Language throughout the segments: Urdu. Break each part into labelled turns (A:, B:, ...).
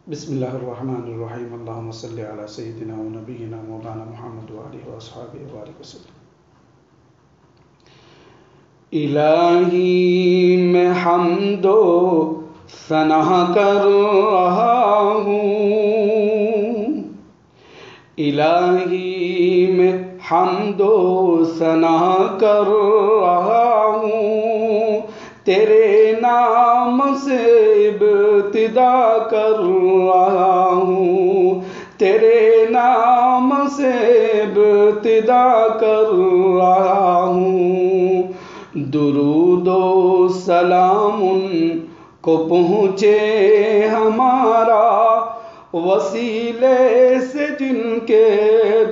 A: بسم اللہ الرحمن الرحیم اللہم صلی علی سیدنا و نبینا مولانا محمد و آلہ و اصحابہ وآلہ وسلم۔ الہی میں حمد و ثنا کر رہا ہوں، الہی میں حمد و ثنا کر رہا ہوں، تیرے نام سے ابتدا کر رہا ہوں، تیرے نام سے ابتدا کر رہا ہوں۔ درود و سلام ان کو پہنچے ہمارا، وسیلے سے جن کے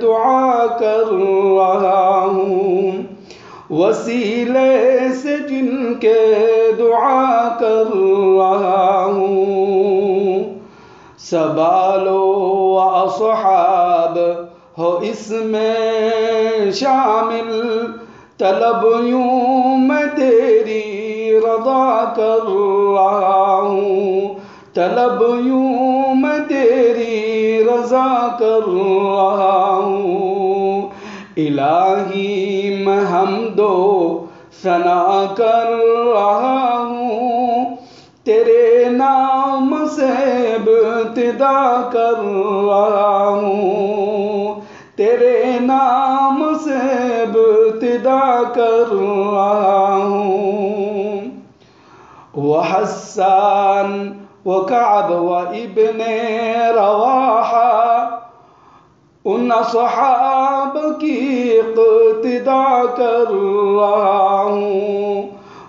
A: دعا کر رہا ہوں، وسیلے سے جن کے دعا کر رہا ہوں۔ سبال و اصحاب ہو اس میں شامل، طلب یوں میں تیری رضا کر رہا ہوں، طلب یوں میں تیری رضا کر رہا ہوں۔ الہی میں حمد و ثنا کر رہا ہوں، تیرے نام سے ابتدا کر رہا ہوں، تیرے نام سے ابتدا کر رہا ہوں۔ وحسان وکعب وابن رواحہ، ان اصحاب کی اقتدا کر رہا ہوں،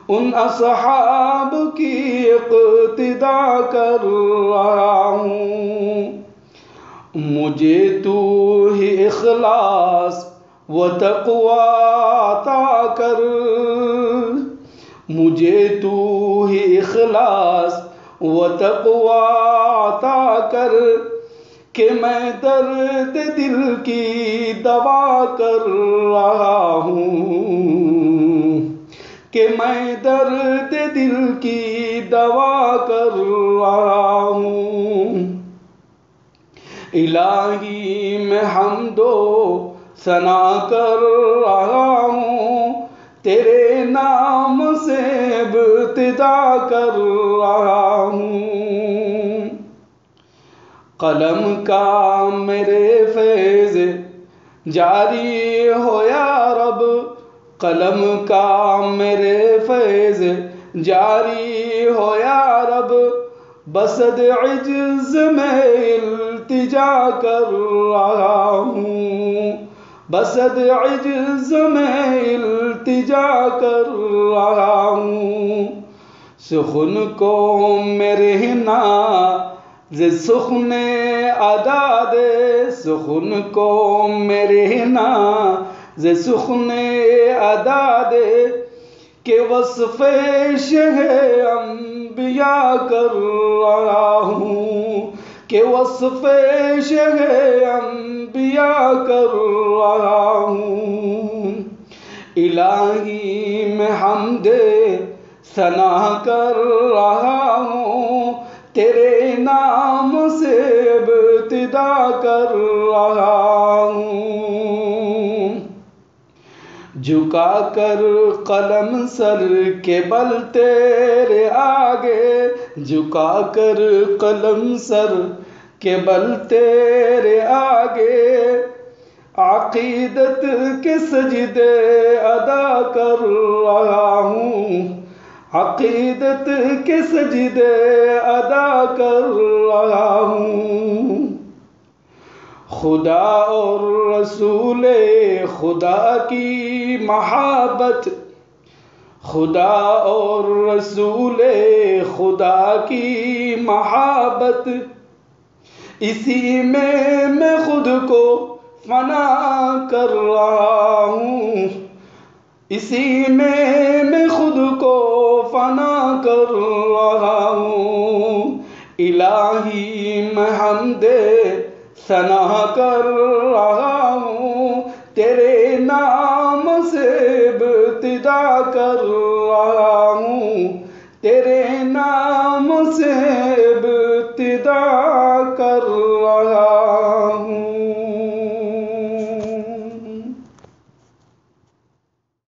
A: ان اصحاب کی اقتدا کر رہا ہوں۔ مجھے تو ہی اخلاص و تقوی عطا کر، مجھے تو ہی اخلاص و تقوی عطا کر، کہ میں درد دل کی دوا کر رہا ہوں، کہ میں درد دل کی دوا کر رہا ہوں۔ الہی میں حمد و ثنا کر رہا ہوں، تیرے نام سے ابتدا کر رہا ہوں۔ قلم کا میرے فیض جاری ہو یا رب، قلم کا میرے فیض جاری ہو یا رب، بسد عجز میں التجا کر رہا ہوں، بسد عجز میں التجا کر رہا ہوں۔ سخن کو میرے ز سخن ادا دے، سخن کو میرے ز سخن ادا دے، کہ وصف شہ انبیاء کر رہا ہوں، کہ وصف شہ انبیاء کر رہا ہوں۔ الہی میں حمد ثنا کر رہا ہوں، تیرے نام سے ابتدا کر رہا ہوں۔ جھکا کر قلم سر کے بل تیرے آگے، جھکا کر قلم سر کے بل تیرے آگے، عقیدت کے سجدے ادا کر رہا ہوں، عقیدت کے سجدے ادا کر رہا ہوں۔ خدا اور رسول خدا کی محبت، خدا اور رسول خدا کی محبت، اسی میں خود کو فنا کر رہا ہوں، اسی میں خود کو فنا کر رہا ہوں۔ الہی میں حمد ثنا کر رہا ہوں، تیرے نام سے ابتدا کر رہا ہوں، تیرے نام سے ابتدا الله